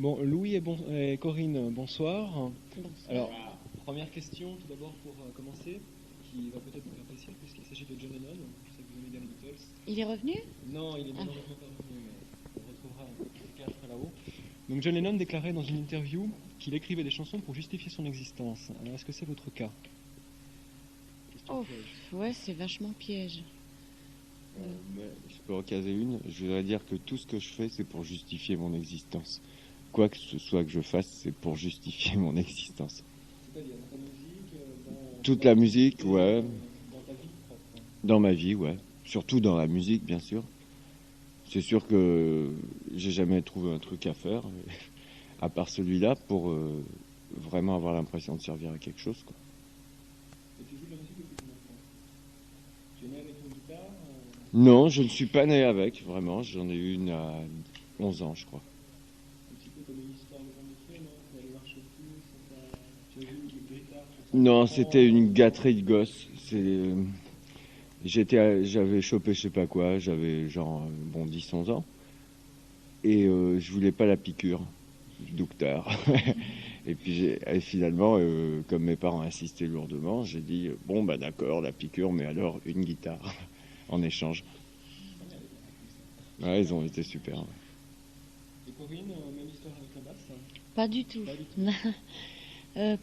Bon, Louis et Corinne, bonsoir. Bonsoir. Alors, première question tout d'abord pour commencer, qui va peut-être vous faire plaisir puisqu'il s'agit de John Lennon. Je sais que vous aimez bien les Beatles. Il est revenu? Non, il est malheureusement pas revenu, mais on retrouvera un quatre là-haut. Donc John Lennon déclarait dans une interview qu'il écrivait des chansons pour justifier son existence. Alors, est-ce que c'est votre cas? Oh, ouais, c'est vachement piège. Mais je peux en caser une. Je voudrais dire que tout ce que je fais, c'est pour justifier mon existence. Quoi que ce soit que je fasse, c'est pour justifier mon existence. C'est-à-dire dans ta musique, Toute la musique, ouais. Dans ta vie propre. Dans ma vie, ouais. Surtout dans la musique, bien sûr. C'est sûr que j'ai jamais trouvé un truc à faire, à part celui-là, pour vraiment avoir l'impression de servir à quelque chose, quoi. Et tu joues de la musique depuis combien de temps? Tu es né avec une guitare Non, je ne suis pas né avec, vraiment. J'en ai eu une à 11 ans, je crois. un petit peu comme une histoire de ton métier, non? Tu allais marcher plus, tu as vu une guitare Non, c'était une gâterie de gosse. J'avais chopé je sais pas quoi, j'avais genre 10-11 ans. Et je voulais pas la piqûre du docteur. Et puis finalement, comme mes parents insistaient lourdement, j'ai dit bon bah d'accord, la piqûre, mais alors une guitare en échange. Ouais, ils ont été super. Ouais. Et Corinne, même histoire avec la basse? Pas du tout. Pas du tout.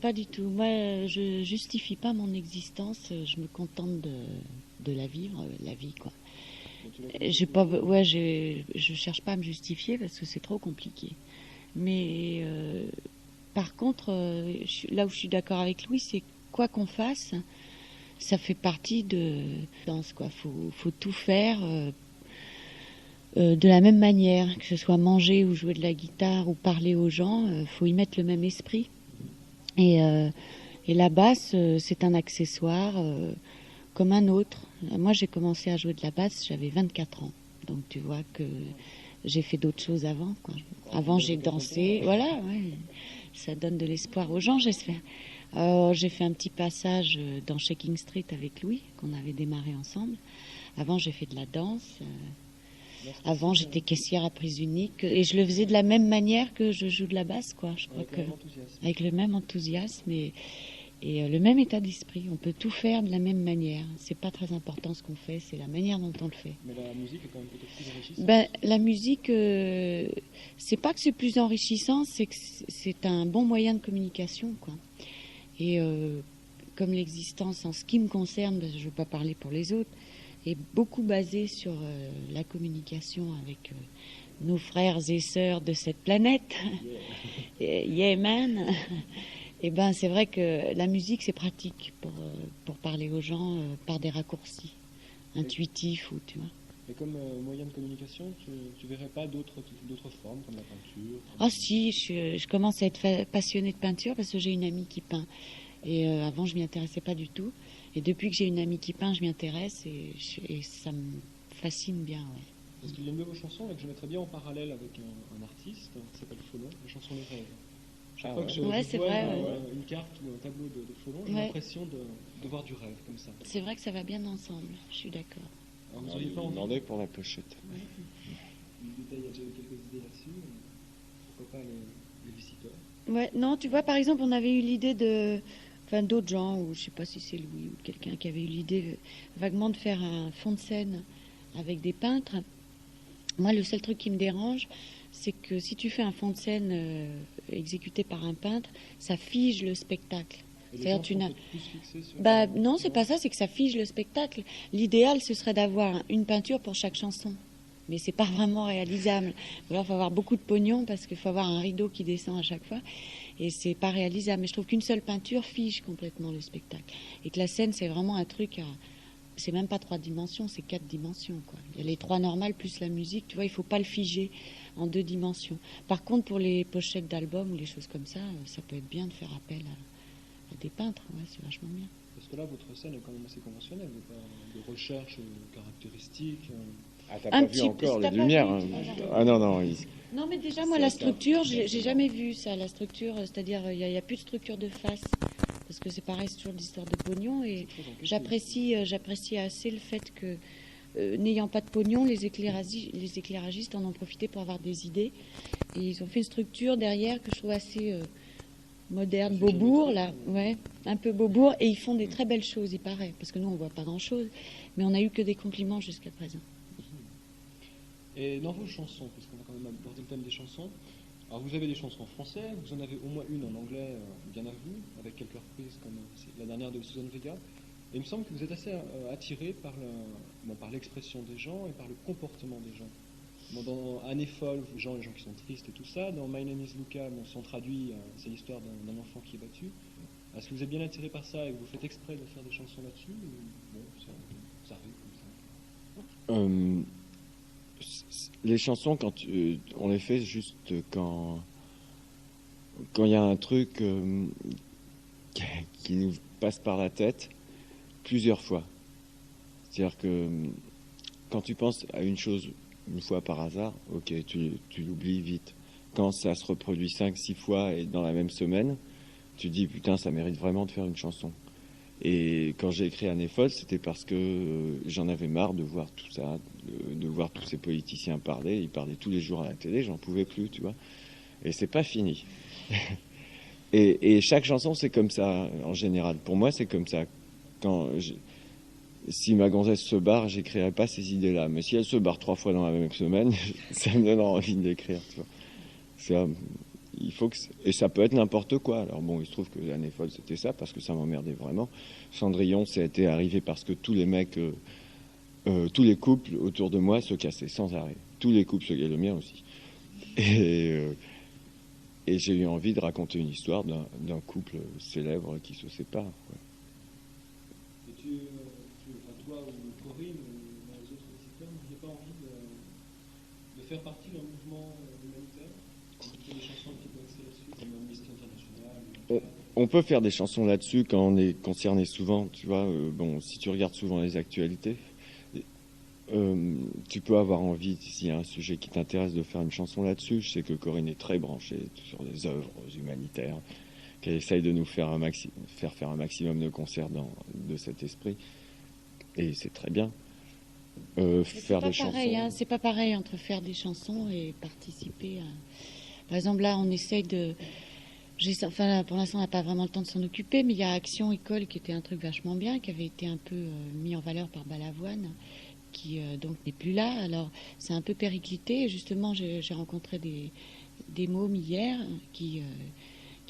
Pas du tout. Moi, je justifie pas mon existence. Je me contente de la vivre, la vie, quoi. Je cherche pas à me justifier parce que c'est trop compliqué. Mais par contre, là où je suis d'accord avec Louis, c'est quoi qu'on fasse, ça fait partie de danse, quoi. Faut tout faire de la même manière, que ce soit manger ou jouer de la guitare ou parler aux gens, faut y mettre le même esprit. Et la basse, c'est un accessoire comme un autre. Moi, j'ai commencé à jouer de la basse, j'avais 24 ans. Donc, tu vois que j'ai fait d'autres choses avant, quoi. Avant, j'ai dansé. Voilà, ouais. Ça donne de l'espoir aux gens, j'espère. J'ai fait un petit passage dans Shaking Street avec Louis, qu'on avait démarré ensemble. Avant, j'ai fait de la danse. Avant, j'étais caissière à prise unique. Et je le faisais de la même manière que je joue de la basse, quoi. Je crois avec le même enthousiasme et le même état d'esprit. On peut tout faire de la même manière. C'est pas très important ce qu'on fait, c'est la manière dont on le fait. Mais la musique est quand même peut-être plus enrichissante. Ben, la musique, c'est pas que c'est plus enrichissant, c'est que c'est un bon moyen de communication, quoi. Et comme l'existence, en ce qui me concerne, parce que je ne veux pas parler pour les autres, est beaucoup basée sur la communication avec nos frères et sœurs de cette planète. Yeah man. Et ben c'est vrai que la musique c'est pratique pour parler aux gens par des raccourcis intuitifs ou tu vois. Et comme moyen de communication, tu verrais pas d'autres formes comme la peinture? Ah si, je commence à être passionnée de peinture parce que j'ai une amie qui peint. Et avant je m'y intéressais pas du tout. Et depuis que j'ai une amie qui peint, je m'y intéresse et ça me fascine bien. Ouais. Parce qu'il y a une de vos chansons là, que je mettrais bien en parallèle avec un artiste qui s'appelle Folon, la chanson Les Rêves. Chaque fois que je vois une carte ou un tableau de Folon, j'ai l'impression de voir du rêve comme ça. C'est vrai que ça va bien ensemble, je suis d'accord. Alors, vous n'auriez pas envie demandé pour la pochette. Ouais. Il y a déjà eu quelques idées là-dessus. Pourquoi pas les visiteurs? Ouais, non, tu vois, par exemple, on avait eu l'idée d'autres gens, ou je sais pas si c'est Louis ou quelqu'un qui avait eu l'idée vaguement de faire un fond de scène avec des peintres. Moi, le seul truc qui me dérange, c'est que si tu fais un fond de scène exécuté par un peintre, ça fige le spectacle. Non, c'est pas ça, c'est que ça fige le spectacle. L'idéal, ce serait d'avoir une peinture pour chaque chanson. Mais c'est pas vraiment réalisable. Alors, il faut avoir beaucoup de pognon parce qu'il faut avoir un rideau qui descend à chaque fois. Et c'est pas réalisable. Mais je trouve qu'une seule peinture fige complètement le spectacle. Et que la scène, c'est vraiment un truc c'est même pas 3 dimensions, c'est 4 dimensions, quoi. Il y a les 3 normales plus la musique, tu vois, il faut pas le figer en 2 dimensions. Par contre, pour les pochettes d'albums ou les choses comme ça peut être bien de faire appel à des peintres. Ouais, c'est vachement bien. Parce que là, votre scène est quand même assez conventionnelle. Il n'y a pas de recherche caractéristique. Ah, t'as pas vu encore les lumières, hein. Ah non. Non, mais déjà, moi, la structure, j'ai jamais vu ça. La structure, c'est-à-dire, il n'y a plus de structure de face. Parce que c'est pareil, c'est toujours l'histoire de pognon. Et j'apprécie assez le fait que n'ayant pas de pognon, les éclairagistes en ont profité pour avoir des idées. Et ils ont fait une structure derrière que je trouve assez moderne, Beaubourg, là, ouais, un peu Beaubourg. Et ils font des très belles choses, il paraît. Parce que nous, on voit pas grand-chose. Mais on n'a eu que des compliments jusqu'à présent. Et dans vos chansons, parce qu'on va quand même aborder le thème des chansons, alors vous avez des chansons en français, vous en avez au moins une en anglais, bien à vous, avec quelques reprises comme la dernière de Suzanne Vega. Et il me semble que vous êtes assez attiré par l'expression des gens et par le comportement des gens. Bon, dans Anne est folle, les gens qui sont tristes et tout ça. Dans My Name is Luca, si on traduit, c'est l'histoire d'un enfant qui est battu. Est-ce que vous êtes bien attiré par ça et que vous faites exprès de faire des chansons là-dessus ou bon, ça arrive comme ça. Les chansons, quand on les fait juste quand il y a un truc qui nous passe par la tête plusieurs fois. C'est-à-dire que quand tu penses à une chose une fois par hasard, ok, tu l'oublies vite. Quand ça se reproduit 5-6 fois et dans la même semaine, tu dis putain, ça mérite vraiment de faire une chanson. Et quand j'ai écrit Anne est folle, c'était parce que j'en avais marre de voir tout ça, de voir tous ces politiciens parler. Ils parlaient tous les jours à la télé, j'en pouvais plus, tu vois. Et c'est pas fini. et chaque chanson, c'est comme ça, en général. Pour moi, c'est comme ça. Si ma gonzesse se barre, j'écrirai pas ces idées-là. Mais si elle se barre 3 fois dans la même semaine, ça me donne envie d'écrire, tu vois. Il faut que et ça peut être n'importe quoi. Alors bon, il se trouve que l'année folle, c'était ça, parce que ça m'emmerdait vraiment. Cendrillon, ça a été arrivé parce que tous les mecs, tous les couples autour de moi se cassaient sans arrêt. Tous les couples, et le mien aussi. Et j'ai eu envie de raconter une histoire d'un couple célèbre qui se sépare, quoi. Et toi ou Corinne ou les autres récitants, vous n'avez pas envie de faire partie d'un mouvement humanitaire? Des chansons qui peuvent être là-dessus, comme Amnesty International. On peut faire des chansons là-dessus quand on est concerné souvent, tu vois. Bon, si tu regardes souvent les actualités, tu peux avoir envie, s'il y a un sujet qui t'intéresse, de faire une chanson là-dessus. Je sais que Corinne est très branchée sur les œuvres humanitaires, qu'elle essaye de nous faire faire un maximum de concerts de cet esprit. Et c'est très bien. Faire des chansons. Hein, c'est pas pareil entre faire des chansons et participer à... Par exemple, là, on essaye de... pour l'instant, on n'a pas vraiment le temps de s'en occuper, mais il y a Action École qui était un truc vachement bien, qui avait été un peu mis en valeur par Balavoine, qui donc n'est plus là. Alors, c'est un peu périclité. Et justement, j'ai rencontré des mômes hier qui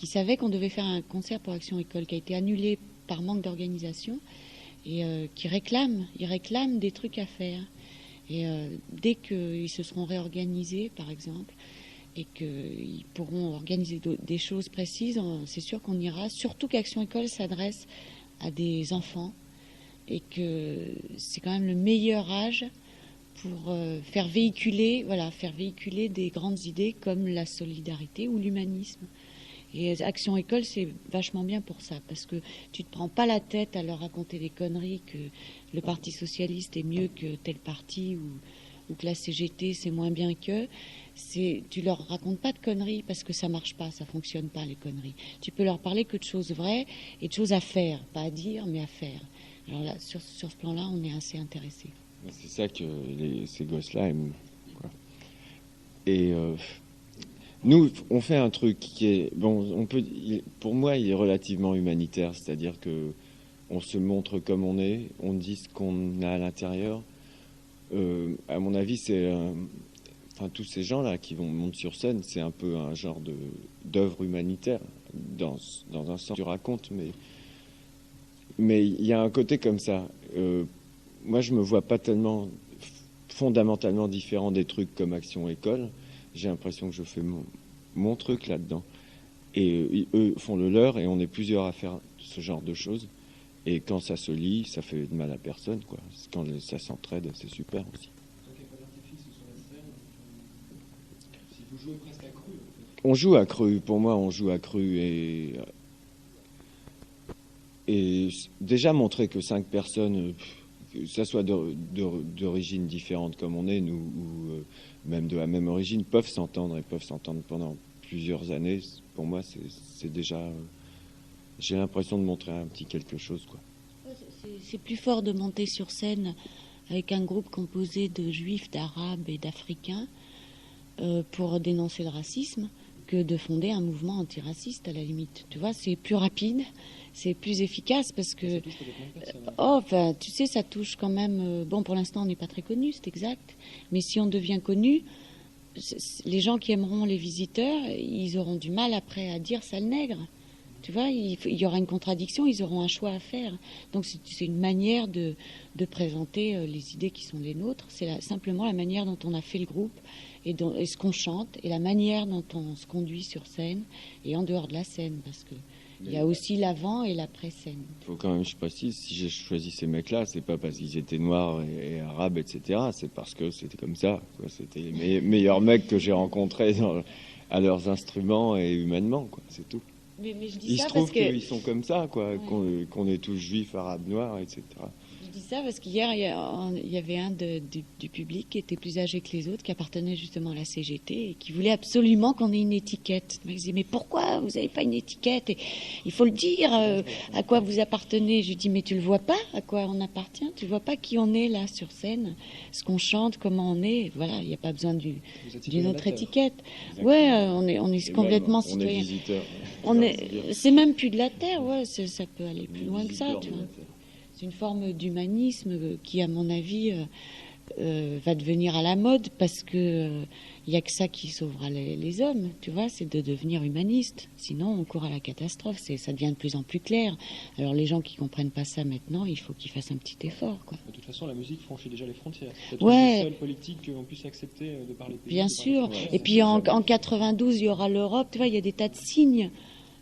savaient qu'on devait faire un concert pour Action École, qui a été annulé par manque d'organisation, et qui réclament des trucs à faire. Et dès qu'ils se seront réorganisés, par exemple, et qu'ils pourront organiser des choses précises, c'est sûr qu'on ira. Surtout qu'Action École s'adresse à des enfants et que c'est quand même le meilleur âge pour faire véhiculer des grandes idées comme la solidarité ou l'humanisme. Et Action École, c'est vachement bien pour ça, parce que tu te prends pas la tête à leur raconter des conneries que le Parti Socialiste est mieux que tel parti ou que la CGT c'est moins bien qu'eux. Tu leur racontes pas de conneries parce que ça marche pas, ça fonctionne pas les conneries. Tu peux leur parler que de choses vraies et de choses à faire, pas à dire mais à faire. Alors là, sur ce plan-là, on est assez intéressés. C'est ça que ces gosses-là aiment, quoi. Et nous, on fait un truc qui est bon. Pour moi, il est relativement humanitaire, c'est-à-dire que on se montre comme on est, on dit ce qu'on a à l'intérieur. À mon avis, tous ces gens-là qui monter sur scène, c'est un peu un genre d'œuvre humanitaire dans un sens. Tu racontes, mais il y a un côté comme ça. Moi, je me vois pas tellement fondamentalement différent des trucs comme Action École. J'ai l'impression que je fais mon truc là-dedans. Et eux font le leur, et on est plusieurs à faire ce genre de choses. Et quand ça se lie, ça fait de mal à personne, quoi. Quand ça s'entraide, c'est super aussi. Vous jouez presque à cru, en fait. On joue à cru. Pour moi, on joue à cru. Et déjà montrer que 5 personnes, que ça soit d'origine différente comme on est, nous, ou même de la même origine, peuvent s'entendre pendant plusieurs années. Pour moi, c'est déjà... j'ai l'impression de montrer un petit quelque chose, quoi. C'est plus fort de monter sur scène avec un groupe composé de juifs, d'arabes et d'africains pour dénoncer le racisme que de fonder un mouvement antiraciste à la limite. Tu vois, c'est plus rapide, c'est plus efficace parce que... Ça touche peut-être moins de personnes. enfin, tu sais, ça touche quand même... bon, pour l'instant, on n'est pas très connu, c'est exact. Mais si on devient connu, les gens qui aimeront les visiteurs, ils auront du mal après à dire sale nègre. Tu vois, il y aura une contradiction, ils auront un choix à faire. Donc c'est une manière de présenter les idées qui sont les nôtres. C'est simplement la manière dont on a fait le groupe et ce qu'on chante et la manière dont on se conduit sur scène et en dehors de la scène. Parce que il y a aussi l'avant et l'après-scène. Il faut quand même, je précise, si j'ai choisi ces mecs-là, c'est pas parce qu'ils étaient noirs et arabes, etc. C'est parce que c'était comme ça, quoi. C'était les meilleurs mecs que j'ai rencontrés à leurs instruments et humainement, quoi. C'est tout. Mais je dis Il ça se trouve parce que... qu'ils sont comme ça, quoi, Ouais. qu'on est tous juifs, arabes, noirs, etc. Je dis ça parce qu'hier, il y avait un du public qui était plus âgé que les autres, qui appartenait justement à la CGT et qui voulait absolument qu'on ait une étiquette. Il me disait, mais pourquoi vous n'avez pas une étiquette? Et il faut le dire, à quoi vous appartenez. Je lui dis, mais tu le vois pas à quoi on appartient? Tu vois pas qui on est là sur scène, ce qu'on chante, comment on est? Voilà, il n'y a pas besoin d'une autre étiquette. Ouais, on est complètement On est citoyen. visiteurs. C'est même plus de la terre, ouais, ça peut aller plus loin que ça, tu vois. C'est une forme d'humanisme qui, à mon avis, va devenir à la mode parce que il y a que ça qui sauvera les hommes, tu vois, c'est de devenir humaniste. Sinon, on court à la catastrophe. Ça devient de plus en plus clair. Alors, les gens qui comprennent pas ça maintenant, il faut qu'ils fassent un petit effort, quoi. De toute façon, la musique franchit déjà les frontières. C'est Ouais. peut-être une des seules politiques qu'on puisse accepter de parler pays. Bien de parler sûr. français. Et puis en 92, il y aura l'Europe. Tu vois, il y a des tas de signes.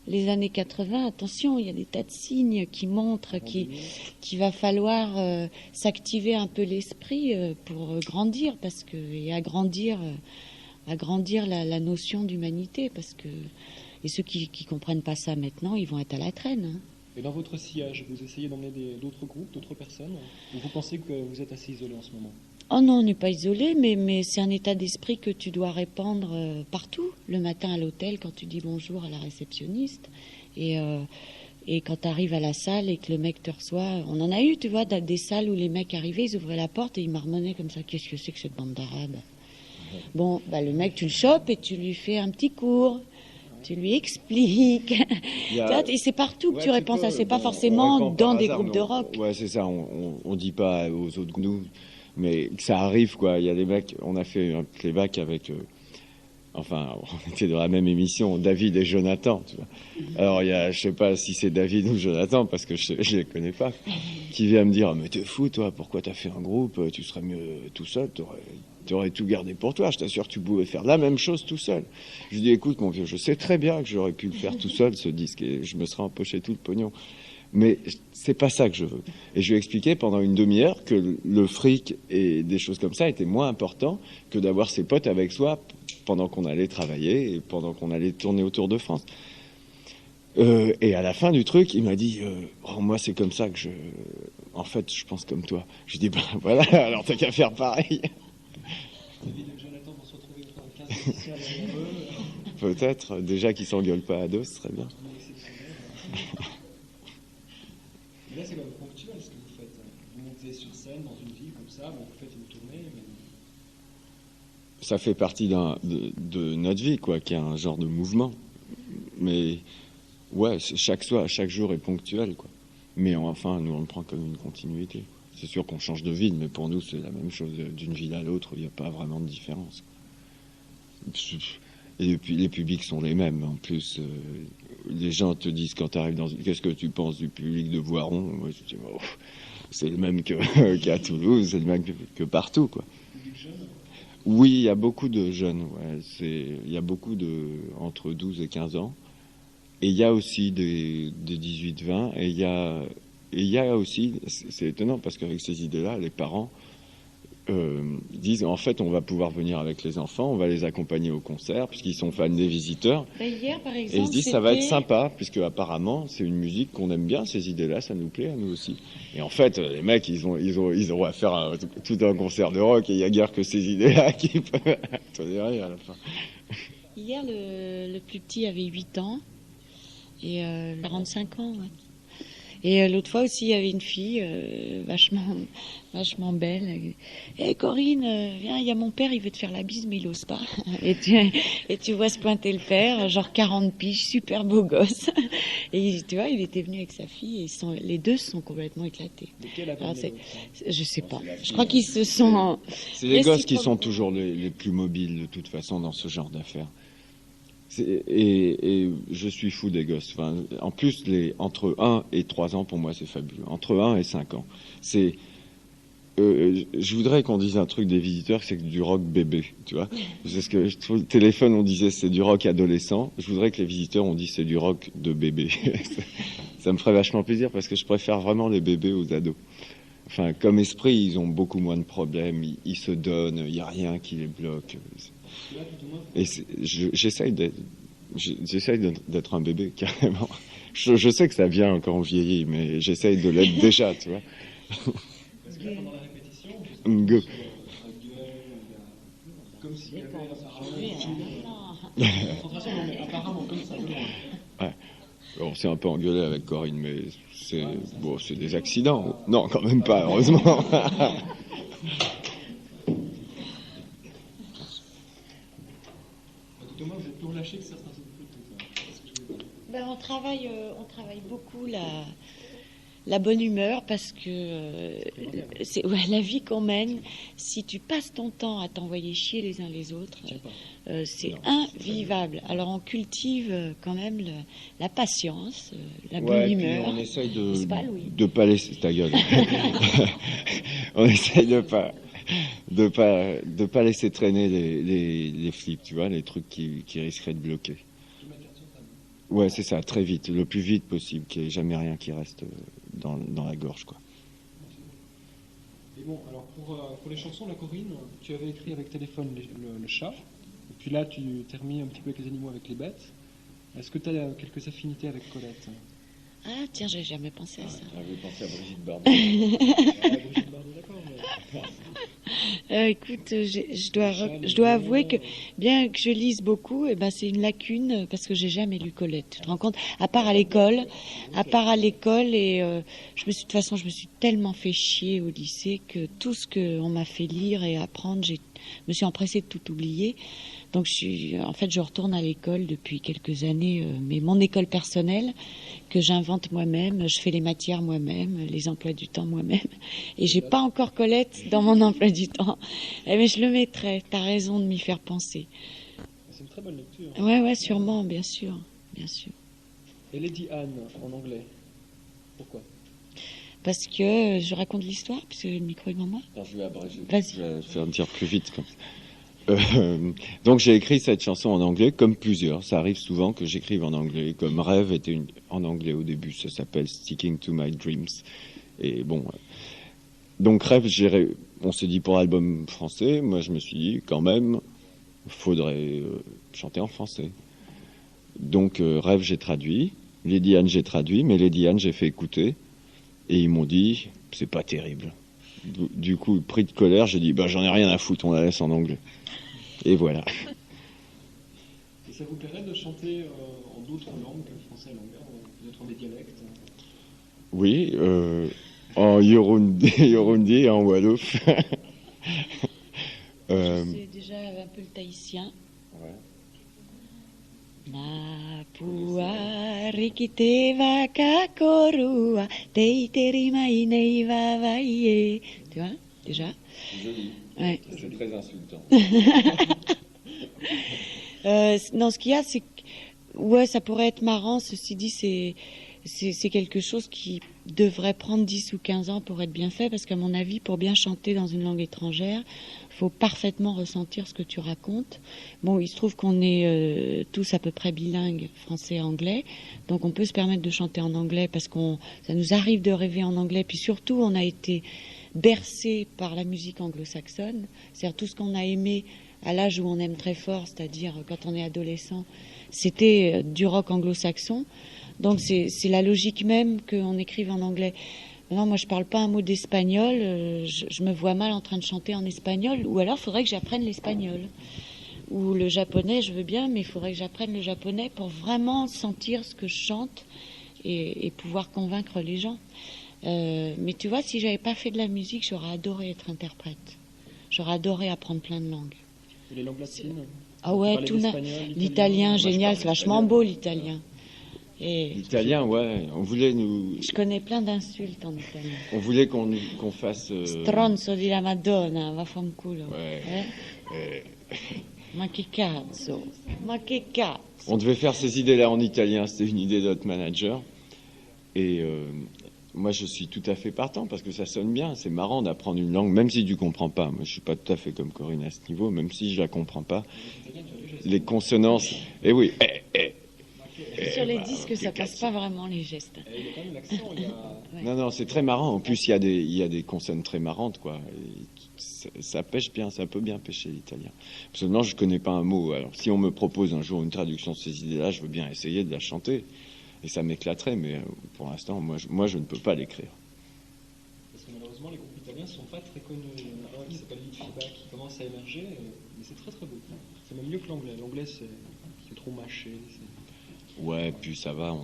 Les années 80, attention, il y a des tas de signes qui montrent qu'il va falloir s'activer un peu l'esprit pour grandir, parce que et agrandir la notion d'humanité, parce que et ceux qui comprennent pas ça maintenant, ils vont être à la traîne. Hein. Et dans votre sillage, vous essayez d'emmener d'autres groupes, d'autres personnes, ou vous pensez que vous êtes assez isolé en ce moment? Oh non, on n'est pas isolé, mais c'est un état d'esprit que tu dois répandre partout. Le matin à l'hôtel, quand tu dis bonjour à la réceptionniste, et quand tu arrives à la salle et que le mec te reçoit, on en a eu, tu vois, des salles où les mecs arrivaient, ils ouvraient la porte et ils marmonnaient comme ça. Qu'est-ce que c'est que cette bande d'arabes? Bon, bah le mec, tu le chopes et tu lui fais un petit cours. Tu lui expliques. Et c'est partout que tu réponds ça. C'est pas forcément dans des groupes de rock. Ouais, c'est ça. On dit pas aux autres nous, mais ça arrive, quoi. Il y a des mecs. On a fait un playback avec. Enfin, on était dans la même émission, David et Jonathan, tu vois. Alors, je sais pas si c'est David ou Jonathan, parce que je les connais pas, qui vient me dire, mais t'es fou, toi, pourquoi t'as fait un groupe? Tu serais mieux tout seul, t'aurais tout gardé pour toi. Je t'assure, tu pouvais faire la même chose tout seul. Je lui dis, écoute, mon vieux, je sais très bien que j'aurais pu le faire tout seul, ce disque, et je me serais empoché tout le pognon. Mais c'est pas ça que je veux. Et je lui ai expliqué pendant une demi-heure que le fric et des choses comme ça étaient moins importants que d'avoir ses potes avec soi pendant qu'on allait travailler et pendant qu'on allait tourner autour de France. Et à la fin du truc, il m'a dit moi, c'est comme ça que en fait, je pense comme toi. Je dis voilà, alors t'as qu'à faire pareil. David et Jonathan vont se retrouver autour de 15 musiciens derrière eux. Peut-être, déjà qu'ils s'engueulent pas à dos, ce serait bien. Mais là, c'est quand même ponctuel ce que vous faites. Vous montez sur scène dans une ville comme ça, vous faites une tournée. Mais... Ça fait partie de notre vie, quoi, qui est un genre de mouvement. Mais ouais, chaque jour est ponctuel, quoi. Mais enfin, nous, on le prend comme une continuité. C'est sûr qu'on change de ville, mais pour nous, c'est la même chose d'une ville à l'autre. Il n'y a pas vraiment de différence. Et puis, les publics sont les mêmes. En plus, les gens te disent quand tu arrives dans... Qu'est-ce que tu penses du public de Voiron? Moi, je dis, c'est le même qu'à Toulouse, c'est le même que partout, quoi. Oui, il y a beaucoup de jeunes. Ouais. Il y a beaucoup entre 12 et 15 ans. Et il y a aussi des 18-20. Et il y a aussi, c'est étonnant parce qu'avec ces idées-là, les parents disent en fait on va pouvoir venir avec les enfants, on va les accompagner au concert puisqu'ils sont fans des Visiteurs. Hier, par exemple, et ils se disent ça va être sympa puisque apparemment c'est une musique qu'on aime bien, ces idées-là ça nous plaît à nous aussi. Et en fait les mecs ils auront à faire tout un concert de rock et il y a guère que ces idées-là qui peuvent tolérer à la fin. Hier le plus petit avait 8 ans et 45 ans. Ouais. Et l'autre fois aussi, il y avait une fille vachement belle. Hé Corinne, viens, il y a mon père, il veut te faire la bise, mais il ose pas. Et tu vois se pointer le père, genre 40 piges, super beau gosse. Et tu vois, il était venu avec sa fille et les deux se sont complètement éclatés. Alors, je sais pas. Je crois qu'ils se sont... C'est les gosses qui sont toujours les plus mobiles de toute façon dans ce genre d'affaires. Et je suis fou des gosses. Enfin, en plus, entre 1 et 3 ans, pour moi, c'est fabuleux. Entre 1 et 5 ans. Je voudrais qu'on dise un truc des visiteurs, c'est du rock bébé, tu vois. C'est ce que le téléphone, on disait c'est du rock adolescent. Je voudrais que les visiteurs, on dise c'est du rock de bébé. Ça me ferait vachement plaisir parce que je préfère vraiment les bébés aux ados. Enfin, comme esprit, ils ont beaucoup moins de problèmes, ils se donnent, il n'y a rien qui les bloque. Et j'essaye d'être un bébé, carrément. Je sais que ça vient quand on vieillit, mais j'essaye de l'être déjà, tu vois. Parce que là, pendant la répétition, comme s'il y avait apparemment comme ça. Ouais. On s'est un peu engueulé avec Corinne, mais c'est des accidents. Non, quand même pas, heureusement. Thomas, vous êtes plus relâché que certains autres. On travaille beaucoup la bonne humeur parce que c'est la vie qu'on mène. Si tu passes ton temps à t'envoyer chier les uns les autres, c'est invivable. Alors on cultive quand même la patience, la bonne humeur. On essaye de pas laisser ta gueule. On essaye de pas laisser traîner les flips, tu vois, les trucs qui risqueraient de bloquer. Ouais, c'est ça, très vite, le plus vite possible, qu'il n'y ait jamais rien qui reste dans la gorge, quoi. Et bon, alors pour les chansons, la Corinne, tu avais écrit avec téléphone le chat, et puis là tu t'es remis un petit peu avec les animaux, avec les bêtes. Est-ce que tu as quelques affinités avec Colette? Ah tiens, j'ai jamais pensé à ça. J'avais pensé à Brigitte Bardot. Brigitte Bardot, d'accord, mais... écoute, je dois avouer que bien que je lise beaucoup, c'est une lacune parce que j'ai jamais lu Colette. Tu te rends compte? À part à l'école, et de toute façon, je me suis tellement fait chier au lycée que tout ce qu'on m'a fait lire et apprendre, je me suis empressée de tout oublier. Donc je retourne à l'école depuis quelques années, mais mon école personnelle que j'invente moi-même, je fais les matières moi-même, les emplois du temps moi-même, et j'ai pas encore Colette dans mon emploi du temps. Mais je le mettrai. T'as raison de m'y faire penser. C'est une très bonne lecture. Ouais, sûrement, bien sûr. Et Lady Anne en anglais, pourquoi? Parce que je raconte l'histoire, puisque le micro est devant moi. Alors, je vais abréger. Vas-y. Je vais faire dire plus vite comme ça. Donc j'ai écrit cette chanson en anglais, comme plusieurs. Ça arrive souvent que j'écrive en anglais, comme Rêve était en anglais au début. Ça s'appelle Sticking to My Dreams. Et bon, donc Rêve, on s'est dit pour l'album français. Moi, je me suis dit quand même, faudrait chanter en français. Donc Rêve, j'ai traduit. Lady Anne, j'ai traduit, mais Lady Anne, j'ai fait écouter. Et ils m'ont dit, c'est pas terrible. Du coup, pris de colère, j'ai dit, j'en ai rien à foutre, on la laisse en anglais. Et voilà. Et ça vous plairait de chanter en d'autres langues que le français et l'anglais, peut-être en des dialectes? Oui, en Yorundi et en Wolof. Je sais déjà un peu le tahitien. Ouais. Mapua rikite wakakorua teiterima ineiva vaie. Tu vois, déjà? Joli. Ouais. C'est très insultant. Non, ce qu'il y a, c'est que ça pourrait être marrant. Ceci dit, c'est quelque chose qui devrait prendre 10 ou 15 ans pour être bien fait, parce qu'à mon avis, pour bien chanter dans une langue étrangère, il faut parfaitement ressentir ce que tu racontes. Bon, il se trouve qu'on est tous à peu près bilingues, français et anglais, donc on peut se permettre de chanter en anglais parce ça nous arrive de rêver en anglais, puis surtout on a été bercé par la musique anglo-saxonne, c'est-à-dire tout ce qu'on a aimé à l'âge où on aime très fort, c'est-à-dire quand on est adolescent, c'était du rock anglo-saxon. Donc c'est la logique même qu'on écrive en anglais. Non, moi je parle pas un mot d'espagnol, je me vois mal en train de chanter en espagnol, ou alors il faudrait que j'apprenne l'espagnol. Ou le japonais, je veux bien, mais il faudrait que j'apprenne le japonais pour vraiment sentir ce que je chante et pouvoir convaincre les gens. Mais tu vois, si j'avais pas fait de la musique, j'aurais adoré être interprète. J'aurais adoré apprendre plein de langues. Et les langues latines? Ah ouais, l'italien, génial, c'est vachement beau l'italien. Et L'italien, ouais, on voulait nous... je connais plein d'insultes en italien. On voulait qu'on fasse... Stronzo di la Madonna, vaffanculo. Ouais. Ma che cazzo, ma che cazzo. On devait faire ces idées-là en italien, c'était une idée de notre manager. Et moi, je suis tout à fait partant parce que ça sonne bien. C'est marrant d'apprendre une langue, même si tu comprends pas. Moi, je suis pas tout à fait comme Corinne à ce niveau, même si je la comprends pas. Les consonances. Et oui. Sur les disques, ça passe pas vraiment les gestes. Il y a quand même l'accent, il y a... Non, c'est très marrant. En plus, il y a des consonnes très marrantes, quoi. Et ça pêche bien, ça peut bien pêcher l'italien. Seulement, je connais pas un mot. Alors, si on me propose un jour une traduction de ces idées-là, je veux bien essayer de la chanter. Et ça m'éclaterait, mais pour l'instant, moi, je ne peux pas l'écrire. Parce que malheureusement, les groupes italiens ne sont pas très connus. Il y en a un qui s'appelle Litfiba qui commence à émerger, mais c'est très très beau. C'est même mieux que l'anglais. L'anglais, c'est trop mâché. Ouais, puis ça va,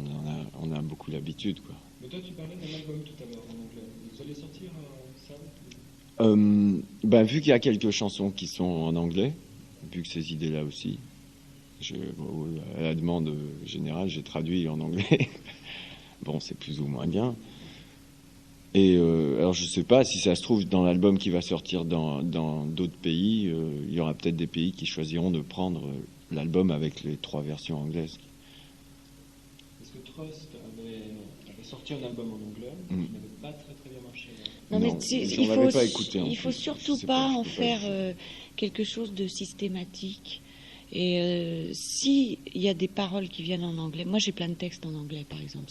on a beaucoup l'habitude, quoi. Mais toi, tu parlais d'un album tout à l'heure en anglais. Vous allez sortir ça Vu qu'il y a quelques chansons qui sont en anglais, vu que ces idées-là aussi, à la demande générale, j'ai traduit en anglais. Bon, c'est plus ou moins bien. Et alors, je sais pas si ça se trouve dans l'album qui va sortir dans d'autres pays, il y aura peut-être des pays qui choisiront de prendre l'album avec les 3 versions anglaises. Parce que Trust avait sorti un album en anglais, qui n'avait pas très très bien marché. Non, mais il faut surtout pas en faire faire quelque chose de systématique. Et si il y a des paroles qui viennent en anglais, moi j'ai plein de textes en anglais par exemple,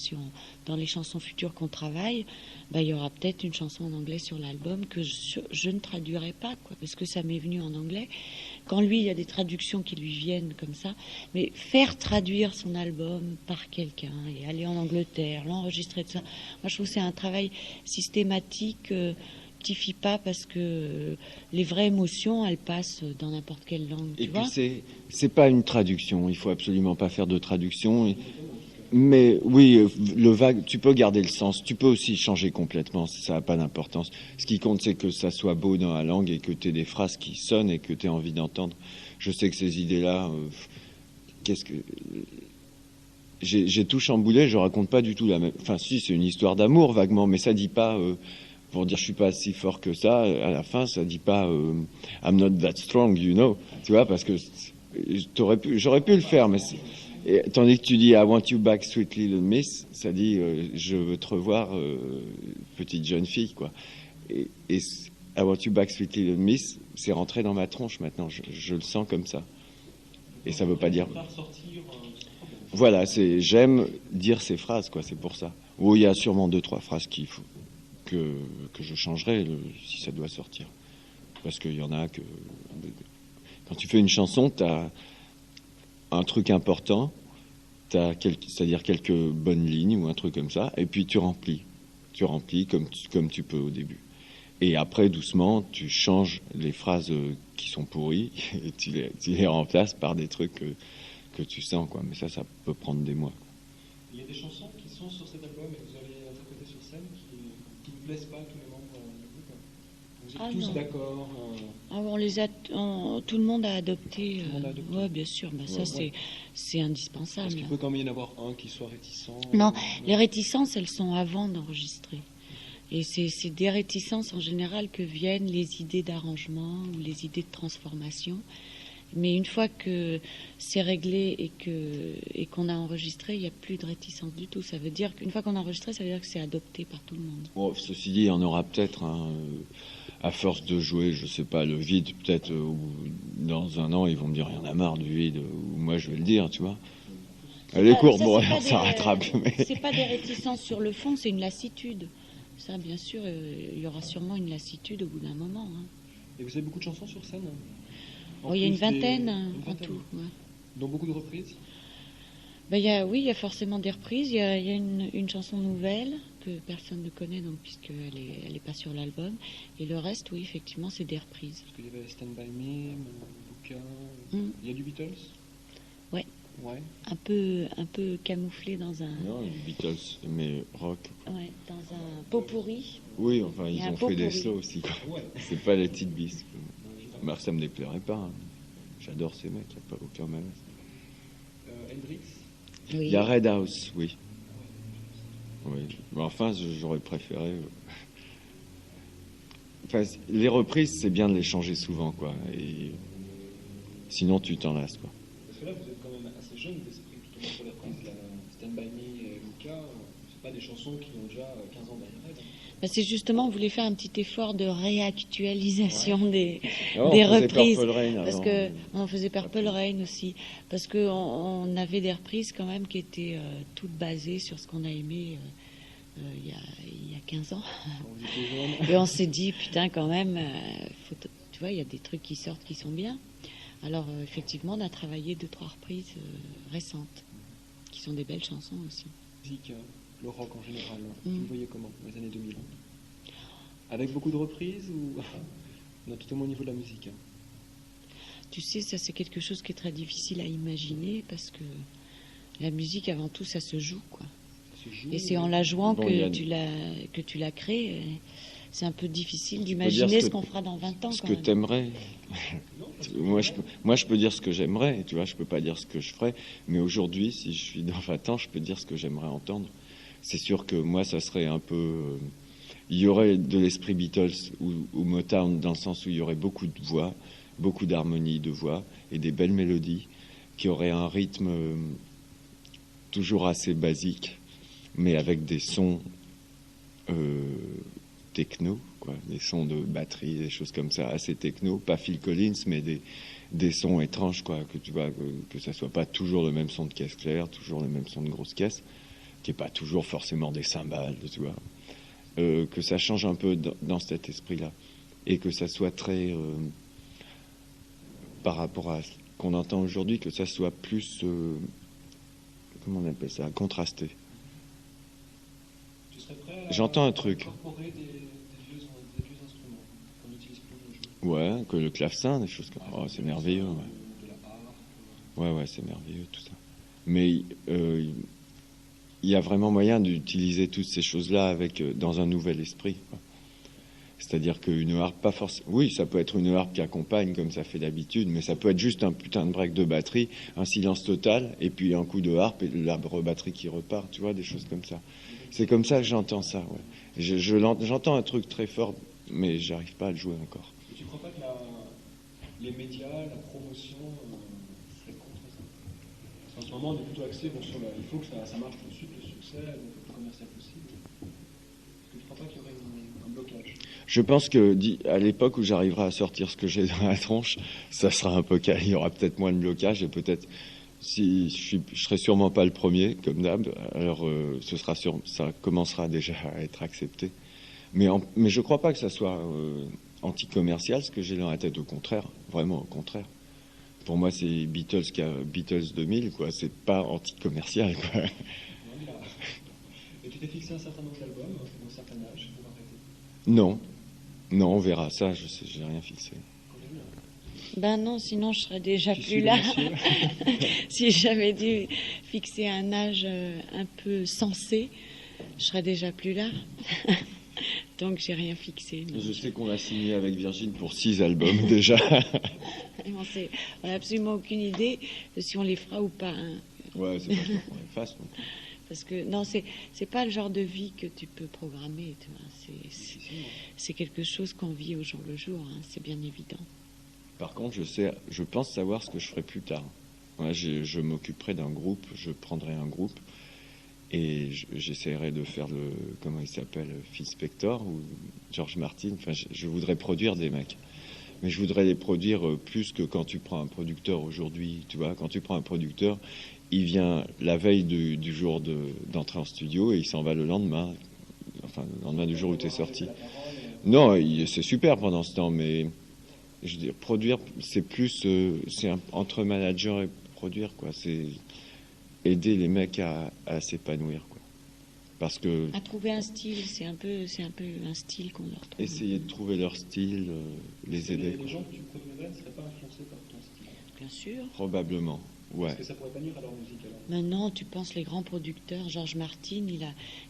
dans les chansons futures qu'on travaille, il y aura peut-être une chanson en anglais sur l'album que je ne traduirai pas, quoi, parce que ça m'est venu en anglais. Quand lui, il y a des traductions qui lui viennent comme ça, mais faire traduire son album par quelqu'un et aller en Angleterre, l'enregistrer, tout ça, moi je trouve que c'est un travail systématique. Pas parce que les vraies émotions, elles passent dans n'importe quelle langue. Et puis c'est pas une traduction. Il faut absolument pas faire de traduction. Mais oui, tu peux garder le sens. Tu peux aussi changer complètement. Ça n'a pas d'importance. Ce qui compte, c'est que ça soit beau dans la langue et que tu aies des phrases qui sonnent et que tu aies envie d'entendre. Je sais que ces idées-là, j'ai tout chamboulé. Je raconte pas du tout la même. Enfin, si, c'est une histoire d'amour vaguement, mais ça dit pas. Pour dire je suis pas si fort que ça, à la fin ça dit pas I'm not that strong, you know, tu vois, parce que j'aurais pu le faire, mais tandis que tu dis I want you back, sweet little miss, ça dit je veux te revoir, petite jeune fille, quoi. Et I want you back, sweet little miss, c'est rentré dans ma tronche maintenant, je le sens comme ça. Et ça veut pas dire. Voilà, j'aime dire ces phrases, quoi, c'est pour ça. Ou il y a sûrement 2-3 phrases qu'il faut. Que je changerai si ça doit sortir. Parce qu'il y en a que... Quand tu fais une chanson, tu as un truc important, c'est-à-dire quelques bonnes lignes ou un truc comme ça, et puis tu remplis. Tu remplis comme tu peux au début. Et après, doucement, tu changes les phrases qui sont pourries et tu les remplaces par des trucs que tu sens, quoi. Mais ça peut prendre des mois. Il y a des chansons qui sont sur cet album et que vous allez interpréter sur scène qui ne plaisent pas à tous les membres du groupe. Vous êtes tous d'accord on les a, tout le monde a adopté. Oui, bien sûr. Ça, c'est indispensable. Est-ce qu'il peut quand même y en avoir un qui soit réticent? Non, les réticences, elles sont avant d'enregistrer. Et c'est des réticences en général que viennent les idées d'arrangement ou les idées de transformation. Mais une fois que c'est réglé et qu'on a enregistré, il n'y a plus de réticence du tout. Ça veut dire qu'une fois qu'on a enregistré, ça veut dire que c'est adopté par tout le monde. Bon, ceci dit, il y en aura peut-être, à force de jouer, je sais pas, le vide, peut-être, dans un an, ils vont me dire, il y en a marre du vide, ou moi je vais le dire, tu vois. Elle est courte, bon, alors ça rattrape. Mais... C'est pas des réticences sur le fond, c'est une lassitude. Ça, bien sûr, il y aura sûrement une lassitude au bout d'un moment. Hein. Et vous avez beaucoup de chansons sur scène? Il y a une vingtaine en tout. Ouais. Dont beaucoup de reprises? Il y a forcément des reprises. Il y a une chanson nouvelle que personne ne connaît, donc, puisqu'elle n'est pas sur l'album. Et le reste, oui, effectivement, c'est des reprises. Parce qu'il y avait Stand By Me, Luca, il y a du Beatles? Ouais. Ouais. un peu camouflé dans un, Non, les Beatles, mais rock. ouais, dans un pot pourri. Oui, enfin, Il y ils a un ont pot fait des pourri. slows aussi, quoi. Ouais. C'est pas les petites bis. Marc, ça me déplairait pas, hein. J'adore ces mecs, y a pas aucun malaise. Hendrix. Oui. Il y a Red House, oui. Oui. Mais enfin, j'aurais préféré. Enfin, les reprises, c'est bien de les changer souvent, quoi. Et sinon, tu t'en lasses, quoi. Parce que là, vous êtes quand même assez jeune d'esprit, tout au long sur les reprises. Stand By Me et Luca, c'est pas des chansons qui ont déjà 15 ans derrière elles. Bah, c'est justement, on voulait faire un petit effort de réactualisation des Oh, des on faisait reprises. Purple Rain Parce avant. que on faisait Purple Rain aussi. Parce qu'on avait des reprises quand même qui étaient toutes basées sur ce qu'on a aimé il y a 15 ans. Quand vous étiez jeune. Et on s'est dit, putain, quand même, tu vois, il y a des trucs qui sortent qui sont bien. Alors, effectivement, on a travaillé 2-3 reprises récentes, qui sont des belles chansons aussi. Musique, le rock en général, vous le voyez comment dans les années 2000? Avec beaucoup de reprises ou non, tout au moins au niveau de la musique? Tu sais, ça c'est quelque chose qui est très difficile à imaginer parce que la musique, avant tout, ça se joue, quoi. Ça se joue, Et c'est en la jouant Bon, que tu la crées. C'est un peu difficile dire d'imaginer ce ce que- qu'on fera dans 20 ans. Ce quand que même. t'aimerais. Moi, je peux dire ce que j'aimerais, tu vois, je peux pas dire ce que je ferais. Mais aujourd'hui, si je suis dans 20 ans, je peux dire ce que j'aimerais entendre. C'est sûr que moi, ça serait un peu. Il y aurait de l'esprit Beatles ou Motown dans le sens où il y aurait beaucoup de voix, beaucoup d'harmonie de voix et des belles mélodies qui auraient un rythme toujours assez basique, mais avec des sons techno, quoi, des sons de batterie, des choses comme ça, assez techno, pas Phil Collins, mais des sons étranges, quoi, que tu vois, que ça soit pas toujours le même son de caisse claire, toujours le même son de grosse caisse, qui est pas toujours forcément des cymbales, tu vois, que ça change un peu dans cet esprit-là, et que ça soit très, par rapport à ce qu'on entend aujourd'hui, que ça soit plus, comment on appelle ça, contrasté. Tu serais prêt à J'entends un truc. incorporer des vieux instruments qu'on n'utilise plus aujourd'hui? Ouais, que le clavecin, des choses comme ça. Oh, c'est merveilleux, ouais. De la harpe. Ouais, c'est merveilleux tout ça. Mais il y a vraiment moyen d'utiliser toutes ces choses-là avec dans un nouvel esprit, quoi. C'est-à-dire qu'une harpe, pas forcément. Oui, ça peut être une harpe qui accompagne comme ça fait d'habitude, mais ça peut être juste un putain de break de batterie, un silence total, et puis un coup de harpe et la batterie qui repart, tu vois, des choses comme ça. C'est comme ça que j'entends ça, ouais. J'entends un truc très fort, mais j'arrive pas à le jouer encore. Et tu crois pas que les médias, la promotion seraient contre ça? Parce qu'en ce moment, on est plutôt axé sur il faut que ça marche tout de suite, le succès, le plus commercial possible. Est-ce que tu crois pas qu'il y aurait un blocage? Je pense que à l'époque où j'arriverai à sortir ce que j'ai dans la tronche, ça sera un peu calme. Il y aura peut-être moins de blocage et peut-être si je serai sûrement pas le premier comme d'hab. Alors ça commencera déjà à être accepté. Mais je crois pas que ça soit anti-commercial ce que j'ai dans la tête. Au contraire, vraiment au contraire. Pour moi, c'est Beatles 2000, quoi. C'est pas anti-commercial, quoi. Et tu t'es fixé un certain nombre d'albums, un certain âge pour arrêter? Non, on verra ça. Je sais, j'ai rien fixé. Ben non, sinon je serais déjà Tu plus suis là. le monsieur. Si j'avais dû fixer un âge un peu sensé, je serais déjà plus là. Donc j'ai rien fixé. non. Je sais qu'on a signé avec Virgin pour 6 albums déjà. On n'a absolument aucune idée de si on les fera ou pas, hein. Ouais, c'est pas sûr qu'on les fasse. Donc. Parce que non, c'est pas le genre de vie que tu peux programmer. Tu vois. C'est quelque chose qu'on vit au jour le jour, hein, c'est bien évident. Par contre, je pense savoir ce que je ferai plus tard. Ouais, je m'occuperai d'un groupe, je prendrai un groupe et j'essaierai de faire comment il s'appelle, Phil Spector ou George Martin. Enfin, je voudrais produire des mecs. Mais je voudrais les produire plus que quand tu prends un producteur aujourd'hui. Tu vois, quand tu prends un producteur, il vient la veille du jour d'entrée en studio et il s'en va le lendemain. Enfin, le lendemain du jour où tu es sorti. Non, c'est super pendant ce temps, mais je veux dire, produire, c'est plus, entre manager et produire, quoi. C'est aider les mecs à s'épanouir, quoi. Parce que À trouver un style, c'est un peu un style qu'on leur trouve. essayer de trouver leur style, les aider, Les quoi. gens que tu produirais ne seraient pas influencés par ton style? Bien sûr. Probablement. Ouais. Est-ce que ça pourrait pas nuire à leur musique alors? Maintenant, tu penses les grands producteurs, George Martin,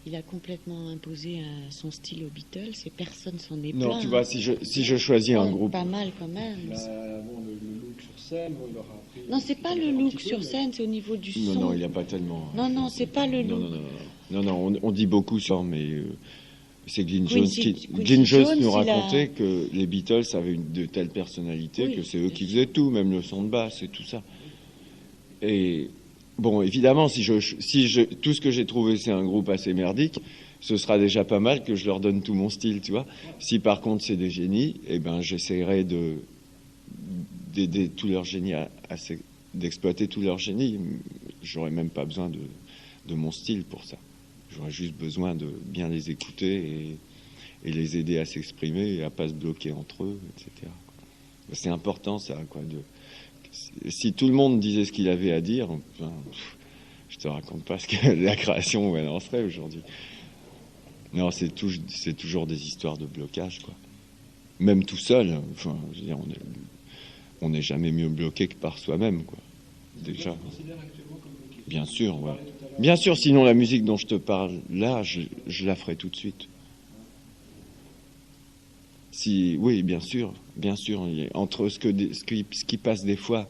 il a complètement imposé son style aux Beatles et personne s'en est plaint. Non, tu vois, si je choisis un groupe... Pas mal quand même. Bon, le look sur scène, bon, il aura appris... Non, c'est pas le look sur scène, c'est au niveau du son. Non, il n'y a pas tellement... Non, c'est pas le look. Non, on dit beaucoup ça, mais c'est Glyn Quincy Jones nous il racontait que les Beatles avaient de telles personnalités Oui, que c'est eux qui faisaient tout, même le son de basse et tout ça. Et bon, évidemment, si tout ce que j'ai trouvé c'est un groupe assez merdique, ce sera déjà pas mal que je leur donne tout mon style, tu vois. Si par contre c'est des génies, eh ben j'essaierai d'aider tout leur génie d'exploiter tout leur génie. J'aurais même pas besoin de mon style pour ça. J'aurais juste besoin de bien les écouter et les aider à s'exprimer et à pas se bloquer entre eux, etc. C'est important ça, quoi. Si tout le monde disait ce qu'il avait à dire, enfin, je te raconte pas ce que la création où elle en serait aujourd'hui. Non, c'est toujours des histoires de blocage, quoi. Même tout seul, enfin, je veux dire, on n'est jamais mieux bloqué que par soi-même, quoi. Déjà. Bien sûr, ouais. Bien sûr, sinon la musique dont je te parle là, je la ferai tout de suite. Oui, bien sûr. Entre ce qui passe des fois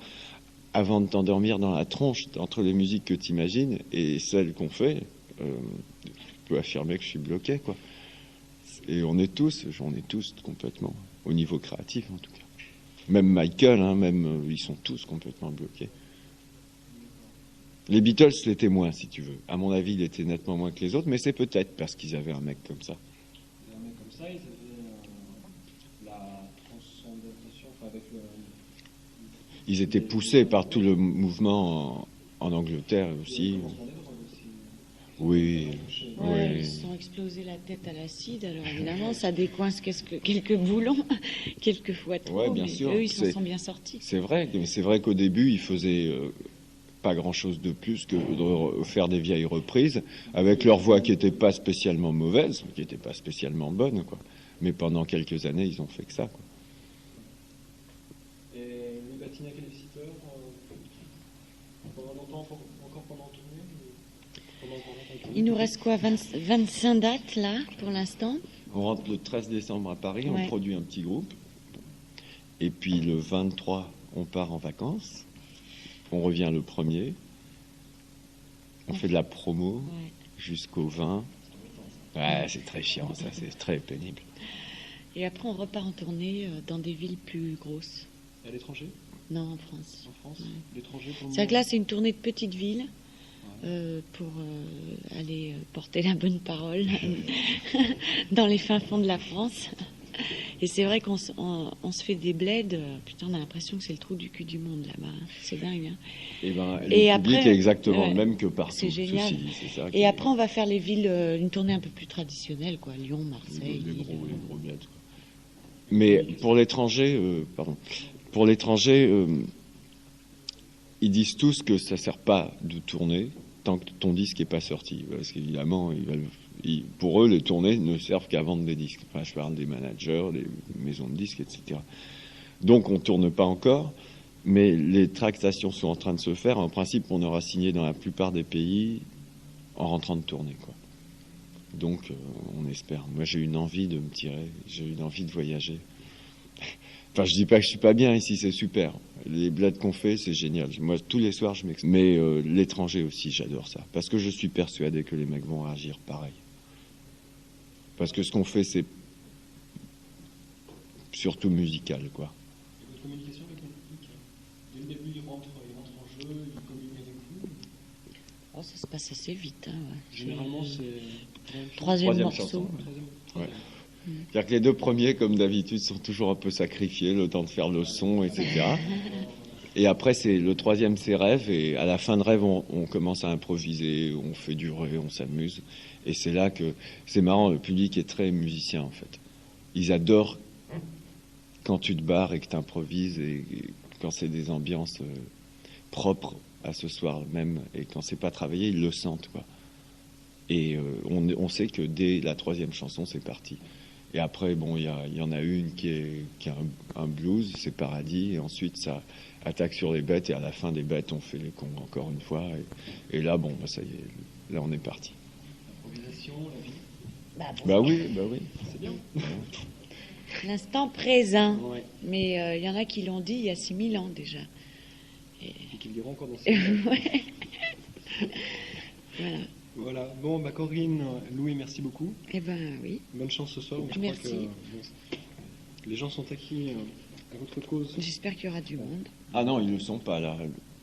avant de t'endormir dans la tronche, entre les musiques que tu imagines et celles qu'on fait, je peux affirmer que je suis bloqué, quoi. Et on est tous complètement, au niveau créatif en tout cas. Même Michael, ils sont tous complètement bloqués. Les Beatles l'étaient moins, si tu veux. À mon avis, il était nettement moins que les autres, mais c'est peut-être parce qu'ils avaient un mec comme ça. Un mec comme ça, ils avaient la transcendation, enfin avec le... Ils étaient poussés par tout le mouvement en Angleterre aussi. Oui. Ils se sont explosés la tête à l'acide, alors évidemment, ça décoince quelques boulons, quelquefois trop, bien mais sûr. eux, ils s'en sont bien sortis. C'est vrai qu'au début, ils faisaient pas grand-chose de plus que de faire des vieilles reprises, avec leur voix qui n'était pas spécialement mauvaise, qui n'était pas spécialement bonne, quoi. Mais pendant quelques années, ils ont fait que ça, quoi. Et le Batina quel visiteur pendant longtemps, encore pendant le tournée? Il nous reste quoi, 25 dates là pour l'instant? On rentre le 13 décembre à Paris, on produit un petit groupe. Et puis le 23, on part en vacances. On revient le 1er. On fait de la promo jusqu'au 20. Ouais, c'est très chiant, ça, c'est très pénible. Et après, on repart en tournée dans des villes plus grosses. Et à l'étranger? Non, en France. En France, l'étranger pour le C'est-à-dire que là, c'est une tournée de petites villes. Pour aller porter la bonne parole dans les fins fonds de la France. Et c'est vrai qu'on se fait des bleds, putain, on a l'impression que c'est le trou du cul du monde là-bas, hein. C'est dingue, hein. Le public est exactement le même que partout. C'est génial. Et après, on va faire les villes, une tournée un peu plus traditionnelle, quoi, Lyon, Marseille. Les gros miettes, quoi. Mais pour l'étranger, ils disent tous que ça sert pas de tourner tant que ton disque n'est pas sorti. Parce qu'évidemment, pour eux, les tournées ne servent qu'à vendre des disques. Enfin, je parle des managers, des maisons de disques, etc. Donc, on ne tourne pas encore, mais les tractations sont en train de se faire. En principe, on aura signé dans la plupart des pays en rentrant de tournée, quoi. Donc, on espère. Moi, j'ai une envie de me tirer, j'ai une envie de voyager. Enfin, je dis pas que je suis pas bien ici, c'est super. Les bleds qu'on fait, c'est génial. Moi, tous les soirs, je m'exprime. Mais l'étranger aussi, j'adore ça. Parce que je suis persuadé que les mecs vont réagir pareil. Parce que ce qu'on fait, c'est surtout musical, quoi. Et votre communication avec le public, dès le début, il rentre en jeu, il communique avec vous? Oh, ça se passe assez vite, hein, ouais. Généralement, c'est... Troisième morceau. Chanson. Ouais. C'est-à-dire que les deux premiers, comme d'habitude, sont toujours un peu sacrifiés, le temps de faire le son, etc. Et après, c'est le troisième, c'est rêve. Et à la fin de rêve, on commence à improviser, on fait durer, on s'amuse. Et c'est là que c'est marrant, le public est très musicien, en fait. Ils adorent quand tu te barres et que tu improvises et quand c'est des ambiances propres à ce soir même. Et quand c'est pas travaillé, ils le sentent, quoi. Et on sait que dès la troisième chanson, c'est parti. Et après, bon, il y en a une qui est un blues, c'est Paradis, et ensuite ça attaque sur les bêtes, et à la fin des bêtes, on fait les cons encore une fois. Et là, bon, bah, ça y est, là on est parti. L'improvisation, la vie, Bah oui. c'est bien. L'instant présent. Ouais. Mais il y en a qui l'ont dit il y a 6000 ans déjà. Et qui le diront encore dans ces Ouais. Voilà. Voilà. Bon, bah Corinne, Louis, merci beaucoup. Eh ben oui. Bonne chance ce soir. Je Merci. crois que bon, les gens sont acquis à votre cause. J'espère qu'il y aura du monde. Ah non, ils le sont pas là.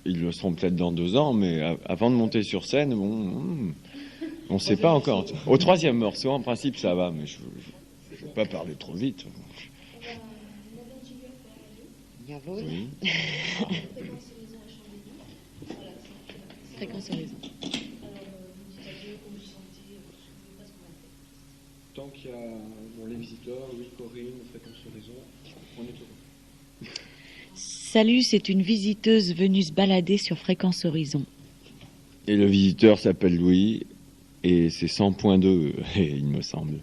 Ils le seront peut-être dans 2 ans, mais avant de monter sur scène, bon, on ne sait pas encore. Au 3e morceau, en principe, ça va, mais je ne veux pas parler trop vite. Jawohl. Oui. Fréquence horizon. Tant qu'il y a les visiteurs, Louis, Corinne, Fréquence Horizon, on est heureux. Salut, c'est une visiteuse venue se balader sur Fréquence Horizon. Et le visiteur s'appelle Louis, et c'est 100.2, il me semble.